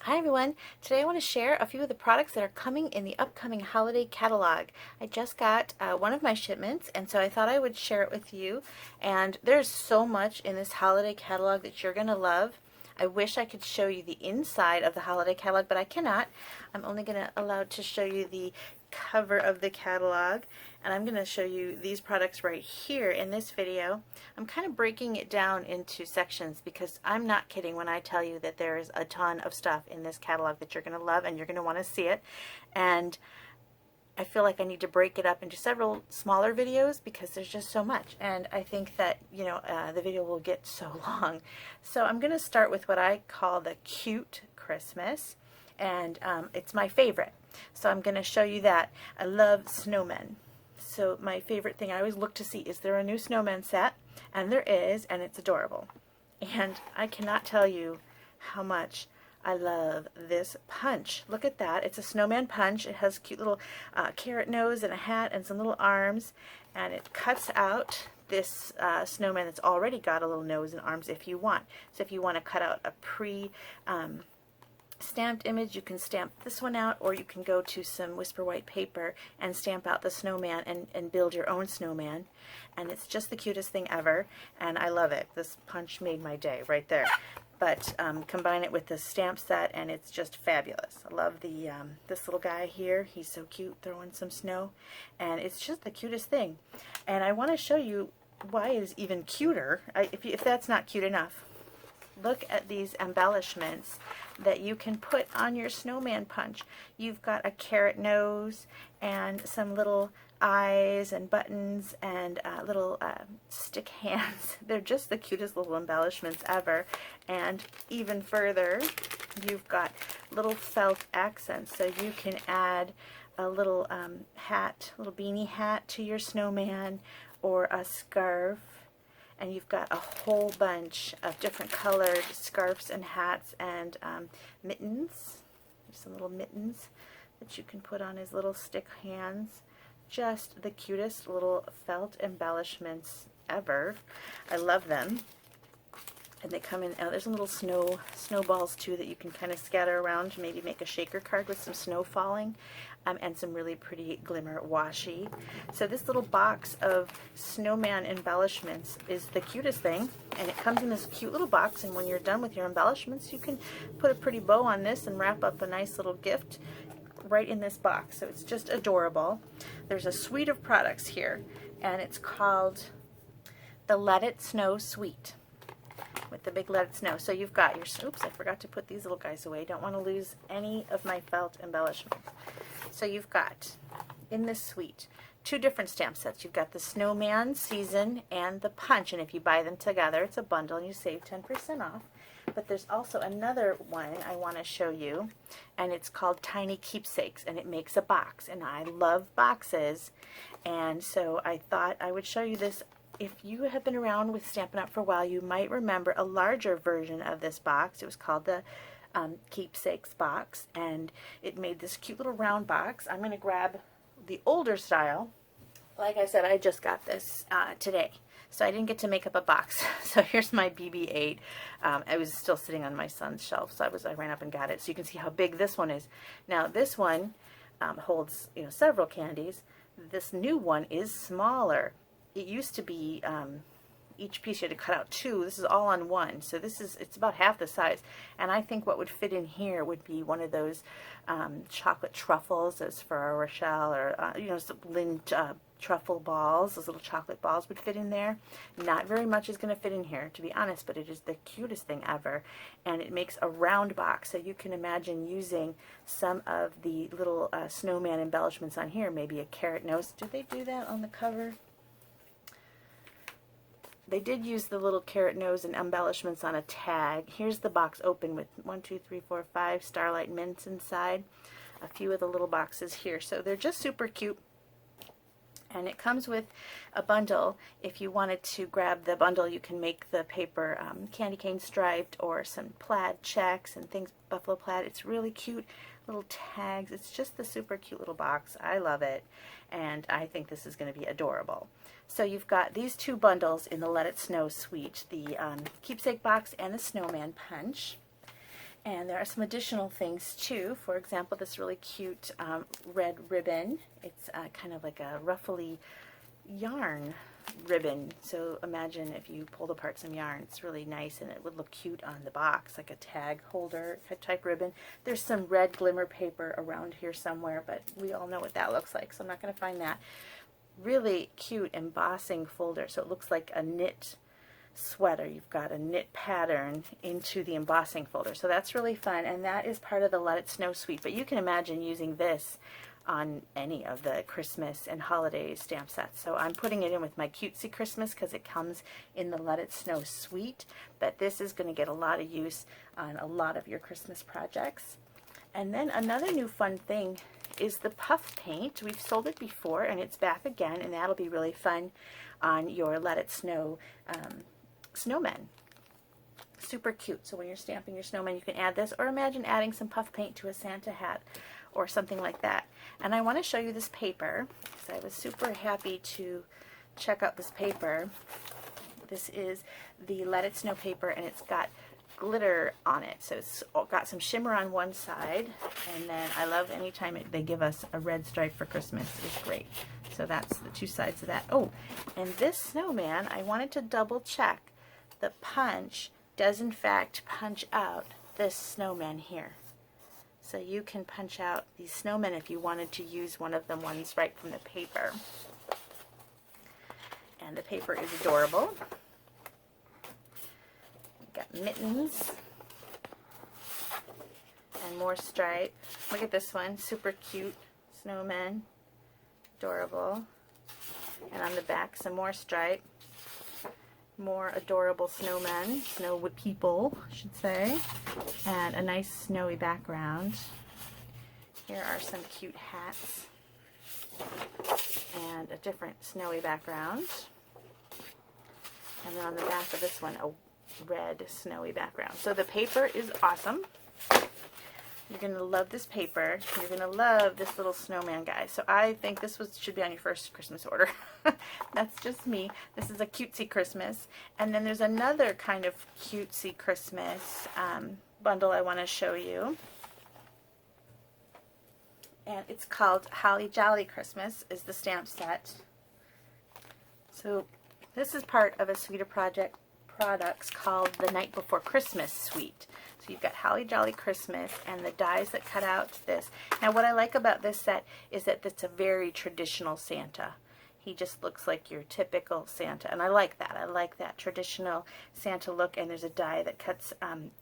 Hi everyone! Today I want to share a few of the products that are coming in the upcoming holiday catalog. I just got one of my shipments, and so I thought I would share it with you. And there's so much in this holiday catalog that you're going to love. I wish I could show you the inside of the holiday catalog, but I cannot. I'm only going to allow to show you the cover of the catalog, and I'm going to show you these products right here in this video. I'm kind of breaking it down into sections because I'm not kidding when I tell you that there is a ton of stuff in this catalog that you're going to love and you're going to want to see it. And I feel like I need to break it up into several smaller videos because there's just so much, and I think that the video will get so long. So I'm going to start with what I call the cute Christmas, and it's my favorite. So I'm going to show you that. I love snowmen. So my favorite thing, I always look to see, is there a new snowman set? And there is, and it's adorable. And I cannot tell you how much I love this punch. Look at that. It's a snowman punch. It has a cute little carrot nose and a hat and some little arms, and it cuts out this snowman that's already got a little nose and arms if you want. So if you want to cut out a stamped image, you can stamp this one out, or you can go to some Whisper White paper and stamp out the snowman and build your own snowman. And it's just the cutest thing ever, and I love it. This punch made my day right there. But combine it with the stamp set, and it's just fabulous. I love the this little guy here. He's so cute, throwing some snow, and it's just the cutest thing. And I want to show you why it is even cuter. If that's not cute enough, look at these embellishments that you can put on your snowman punch. You've got a carrot nose and some little eyes and buttons and little stick hands. They're just the cutest little embellishments ever. And even further, you've got little felt accents, so you can add a little hat, little beanie hat to your snowman, or a scarf. And you've got a whole bunch of different colored scarves and hats and mittens. There's some little mittens that you can put on his little stick hands. Just the cutest little felt embellishments ever. I love them. And they come in, there's some little snowballs too that you can kind of scatter around to maybe make a shaker card with some snow falling, and some really pretty glimmer washi. So this little box of snowman embellishments is the cutest thing, and it comes in this cute little box, and when you're done with your embellishments, you can put a pretty bow on this and wrap up a nice little gift right in this box. So it's just adorable. There's a suite of products here, and it's called the Let It Snow Suite, with the big Let It Snow. So you've got your, oops, I forgot to put these little guys away. Don't want to lose any of my felt embellishments. So you've got, in this suite, two different stamp sets. You've got the Snowman Season and the Punch, and if you buy them together, it's a bundle, and you save 10% off. But there's also another one I want to show you, and it's called Tiny Keepsakes, and it makes a box, and I love boxes, and so I thought I would show you this. If you have been around with Stampin' Up! For a while, you might remember a larger version of this box. It was called the Keepsakes box, and it made this cute little round box. I'm going to grab the older style. Like I said, I just got this today, so I didn't get to make up a box. So here's my BB-8. I was still sitting on my son's shelf, so I ran up and got it. So you can see how big this one is. Now this one holds several candies. This new one is smaller. It used to be each piece you had to cut out two. This is all on one, so it's about half the size. And I think what would fit in here would be one of those chocolate truffles, as Ferrero Rochelle, or some Lindt truffle balls. Those little chocolate balls would fit in there. Not very much is going to fit in here, to be honest, but it is the cutest thing ever. And it makes a round box, so you can imagine using some of the little snowman embellishments on here. Maybe a carrot nose. Did they do that on the cover? They did use the little carrot nose and embellishments on a tag. Here's the box open with 1, 2, 3, 4, 5 Starlight Mints inside. A few of the little boxes here. So they're just super cute. And it comes with a bundle. If you wanted to grab the bundle, you can make the paper candy cane striped, or some plaid checks and things, buffalo plaid. It's really cute. Little tags. It's just the super cute little box. I love it, and I think this is going to be adorable. So you've got these two bundles in the Let It Snow suite, the keepsake box and the snowman punch. And there are some additional things too. For example, this really cute red ribbon. It's kind of like a ruffly yarn ribbon. So imagine if you pulled apart some yarn. It's really nice, and it would look cute on the box, like a tag holder type ribbon. There's some red glimmer paper around here somewhere, but we all know what that looks like, so I'm not going to find that. Really cute embossing folder, so it looks like a knit sweater. You've got a knit pattern into the embossing folder, so that's really fun, and that is part of the Let It Snow suite. But you can imagine using this on any of the Christmas and holiday stamp sets. So I'm putting it in with my Cutesy Christmas because it comes in the Let It Snow suite, but this is going to get a lot of use on a lot of your Christmas projects. And then another new fun thing is the puff paint. We've sold it before, and it's back again, and that'll be really fun on your Let It Snow snowmen. Super cute. So when you're stamping your snowman, you can add this, or imagine adding some puff paint to a Santa hat or something like that. And I want to show you this paper because I was super happy to check out this paper. This is the Let It Snow paper, and it's got glitter on it, so it's got some shimmer on one side, and then I love anytime they give us a red stripe for Christmas. It's great. So that's the two sides of that. Oh, and this snowman, I wanted to double check the punch does in fact punch out this snowman here. So you can punch out these snowmen if you wanted to use one of the ones right from the paper. And the paper is adorable. Got mittens and more stripe. Look at this one, super cute snowman, adorable. And on the back, some more stripe, more adorable snowmen, snow people, I should say, and a nice snowy background. Here are some cute hats and a different snowy background. And then on the back of this one, a red snowy background. So the paper is awesome. You're going to love this paper. You're going to love this little snowman guy. So I think this should be on your first Christmas order. That's just me. This is a Cutesy Christmas. And then there's another kind of Cutesy Christmas bundle I want to show you. And it's called Holly Jolly Christmas is the stamp set. So this is part of a suite of products called the Night Before Christmas suite. So you've got Holly Jolly Christmas and the dies that cut out this. Now what I like about this set is that it's a very traditional Santa. He just looks like your typical Santa, and I like that. I like that traditional Santa look, and there's a die that cuts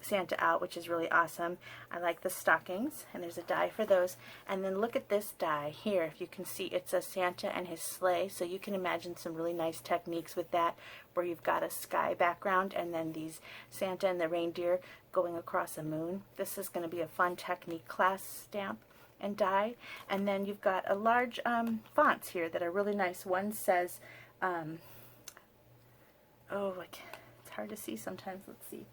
Santa out, which is really awesome. I like the stockings, and there's a die for those. And then look at this die here. If you can see, it's a Santa and his sleigh, so you can imagine some really nice techniques with that, where you've got a sky background and then these Santa and the reindeer going across a moon. This is going to be a fun technique class stamp and die. And then you've got a large fonts here that are really nice. One says, it's hard to see sometimes. Let's see.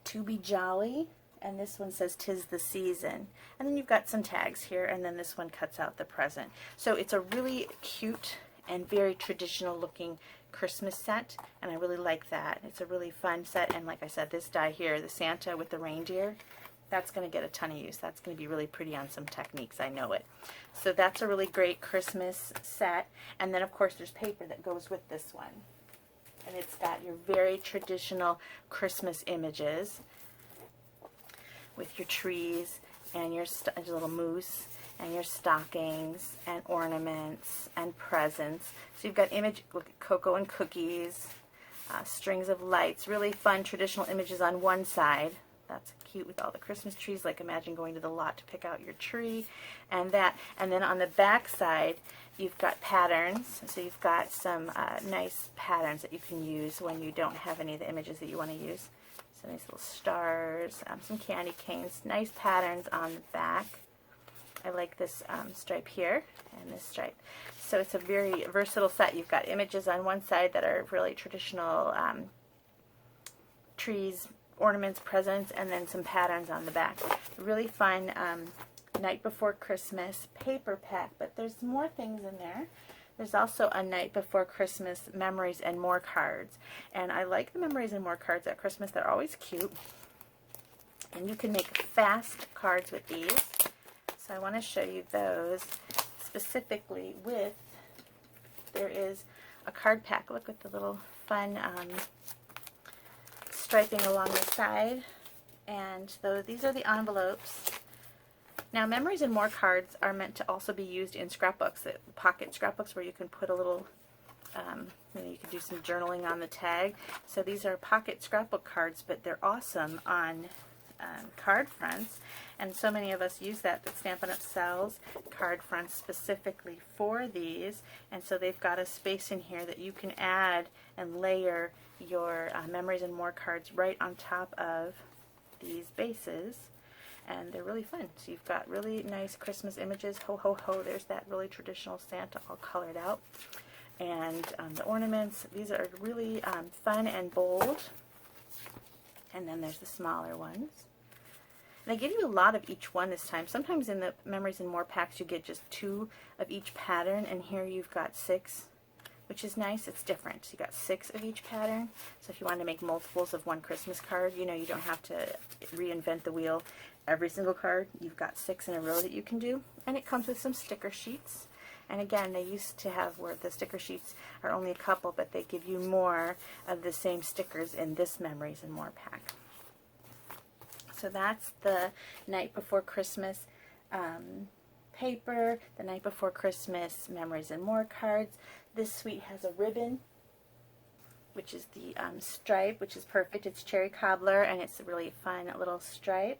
To be jolly. And this one says 'tis the season. And then you've got some tags here, and then this one cuts out the present. So it's a really cute and very traditional looking Christmas set, and I really like that. It's a really fun set, and like I said, this die here, the Santa with the reindeer, that's going to get a ton of use. That's going to be really pretty on some techniques, I know it. So that's a really great Christmas set. And then of course there's paper that goes with this one. And it's got your very traditional Christmas images with your trees and your little moose and your stockings and ornaments and presents. So you've got look at cocoa and cookies, strings of lights, really fun traditional images on one side. That's cute with all the Christmas trees, like imagine going to the lot to pick out your tree and that. And then on the back side, you've got patterns. So you've got some nice patterns that you can use when you don't have any of the images that you want to use. So nice little stars, some candy canes, nice patterns on the back. I like this stripe here and this stripe. So it's a very versatile set. You've got images on one side that are really traditional trees, ornaments, presents, and then some patterns on the back. Really fun Night Before Christmas paper pack, but there's more things in there. There's also a Night Before Christmas memories and more cards, and I like the memories and more cards at Christmas. They're always cute. And you can make fast cards with these. So I want to show you those specifically with, there is a card pack. Look at the little fun striping along the side. And these are the envelopes. Now, Memories and More cards are meant to also be used in scrapbooks, pocket scrapbooks, where you can put a little, you can do some journaling on the tag. So these are pocket scrapbook cards, but they're awesome on card fronts, and so many of us use that Stampin' Up! Sells card fronts specifically for these, and so they've got a space in here that you can add and layer your Memories and More cards right on top of these bases, and they're really fun. So you've got really nice Christmas images, ho ho ho, there's that really traditional Santa all colored out, and the ornaments, these are really fun and bold. And then there's the smaller ones. And I give you a lot of each one this time. Sometimes in the Memories and More packs you get just 2 of each pattern, and here you've got 6, which is nice. It's different. So you got 6 of each pattern. So if you want to make multiples of one Christmas card, you don't have to reinvent the wheel every single card. You've got 6 in a row that you can do. And it comes with some sticker sheets. And again, they used to have where the sticker sheets are only a couple, but they give you more of the same stickers in this Memories and More pack. So that's the Night Before Christmas paper, the Night Before Christmas Memories and More cards. This suite has a ribbon, which is the stripe, which is perfect. It's cherry cobbler, and it's a really fun little stripe.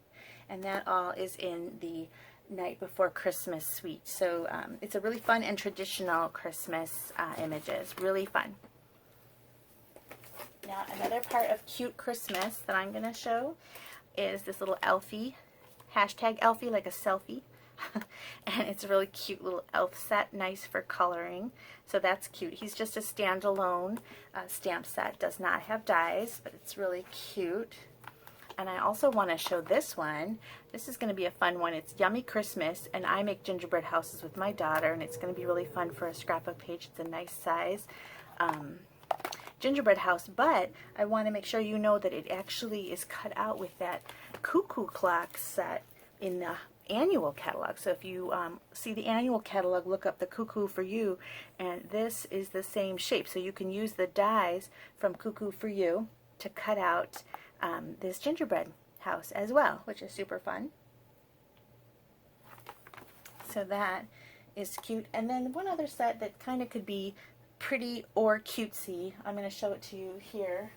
And that all is in the Night Before Christmas suite. So it's a really fun and traditional Christmas images. Really fun. Now, another part of Cute Christmas that I'm going to show is this little Elfie, hashtag Elfie, like a selfie. And it's a really cute little elf set, nice for coloring. So that's cute. He's just a standalone stamp set. Does not have dies, but it's really cute. And I also want to show this one. This is going to be a fun one. It's Yummy Christmas, and I make gingerbread houses with my daughter, and it's going to be really fun for a scrapbook page. It's a nice size gingerbread house, but I want to make sure you know that it actually is cut out with that cuckoo clock set in the annual catalog. So if you see the annual catalog, look up the Cuckoo for You, and this is the same shape. So you can use the dies from Cuckoo for You to cut out this gingerbread house as well, which is super fun. So that is cute. And then one other set that kind of could be pretty or cutesy, I'm going to show it to you here,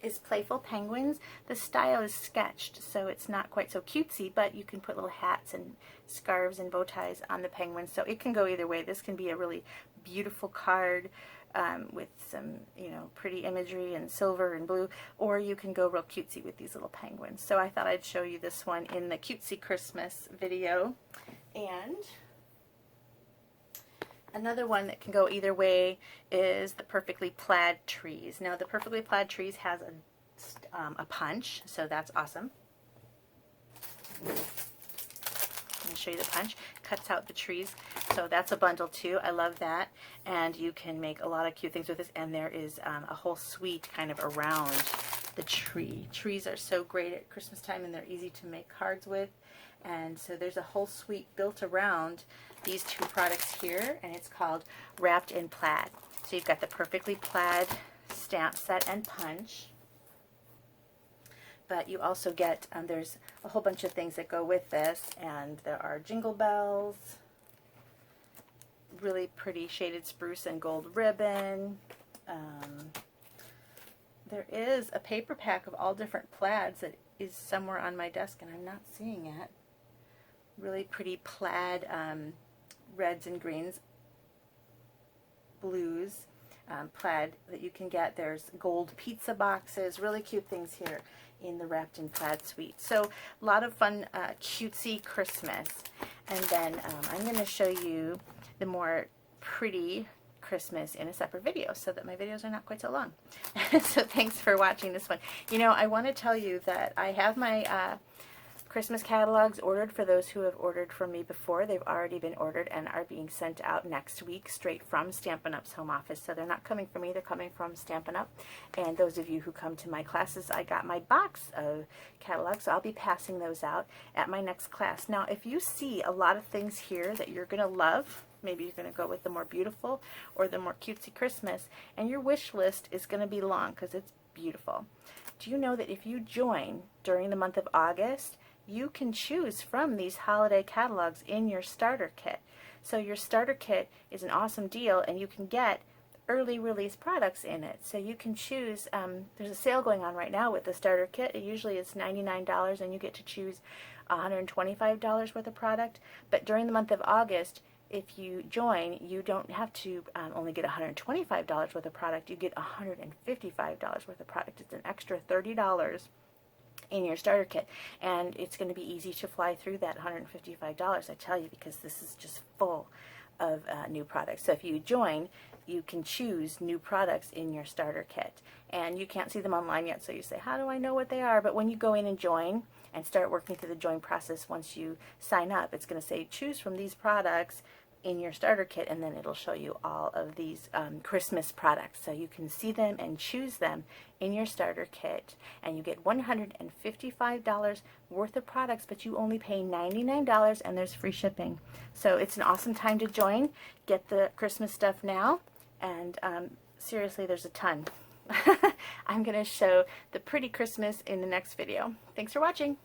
is Playful Penguins. The style is sketched, so it's not quite so cutesy, but you can put little hats and scarves and bow ties on the penguins, so it can go either way. This can be a really beautiful card with some, pretty imagery and silver and blue, or you can go real cutesy with these little penguins. So I thought I'd show you this one in the Cutesy Christmas video. And another one that can go either way is the Perfectly Plaid Trees. Now, the Perfectly Plaid Trees has a punch, so that's awesome. I'm going to show you the punch. Cuts out the trees, so that's a bundle too. I love that, and you can make a lot of cute things with this, and there is a whole suite kind of around the tree. Trees are so great at Christmas time, and they're easy to make cards with, and so there's a whole suite built around these 2 products here, and it's called Wrapped in Plaid. So you've got the Perfectly Plaid stamp set and punch, but you also get, there's a whole bunch of things that go with this, and there are jingle bells, really pretty shaded spruce and gold ribbon. There is a paper pack of all different plaids that is somewhere on my desk, and I'm not seeing it. Really pretty plaid reds and greens, blues, plaid that you can get. There's gold pizza boxes, really cute things here in the Wrapped in Plaid suite. So a lot of fun cutesy Christmas. And then I'm going to show you the more pretty Christmas in a separate video so that my videos are not quite so long. So thanks for watching this one. I want to tell you that I have my Christmas catalogs ordered for those who have ordered from me before. They've already been ordered and are being sent out next week straight from Stampin' Up's home office. So they're not coming from me, they're coming from Stampin' Up. And those of you who come to my classes, I got my box of catalogs, so I'll be passing those out at my next class. Now, if you see a lot of things here that you're going to love, maybe you're going to go with the more beautiful or the more cutesy Christmas, and your wish list is going to be long because it's beautiful. Do you know that if you join during the month of August, you can choose from these holiday catalogs in your starter kit? So your starter kit is an awesome deal, and you can get early release products in it. So you can choose, there's a sale going on right now with the starter kit. It usually is $99 and you get to choose $125 worth of product. But during the month of August, if you join, you don't have to only get $125 worth of product, you get $155 worth of product. It's an extra $30 in your starter kit, and it's going to be easy to fly through that $155, I tell you, because this is just full of new products. So if you join, you can choose new products in your starter kit, and you can't see them online yet, so you say, how do I know what they are? But when you go in and join and start working through the join process, once you sign up, it's going to say choose from these products in your starter kit, and then it'll show you all of these Christmas products, so you can see them and choose them in your starter kit, and you get $155 worth of products, but you only pay $99, and there's free shipping. So it's an awesome time to join. Get the Christmas stuff now, and seriously, there's a ton. I'm going to show the pretty Christmas in the next video. Thanks for watching.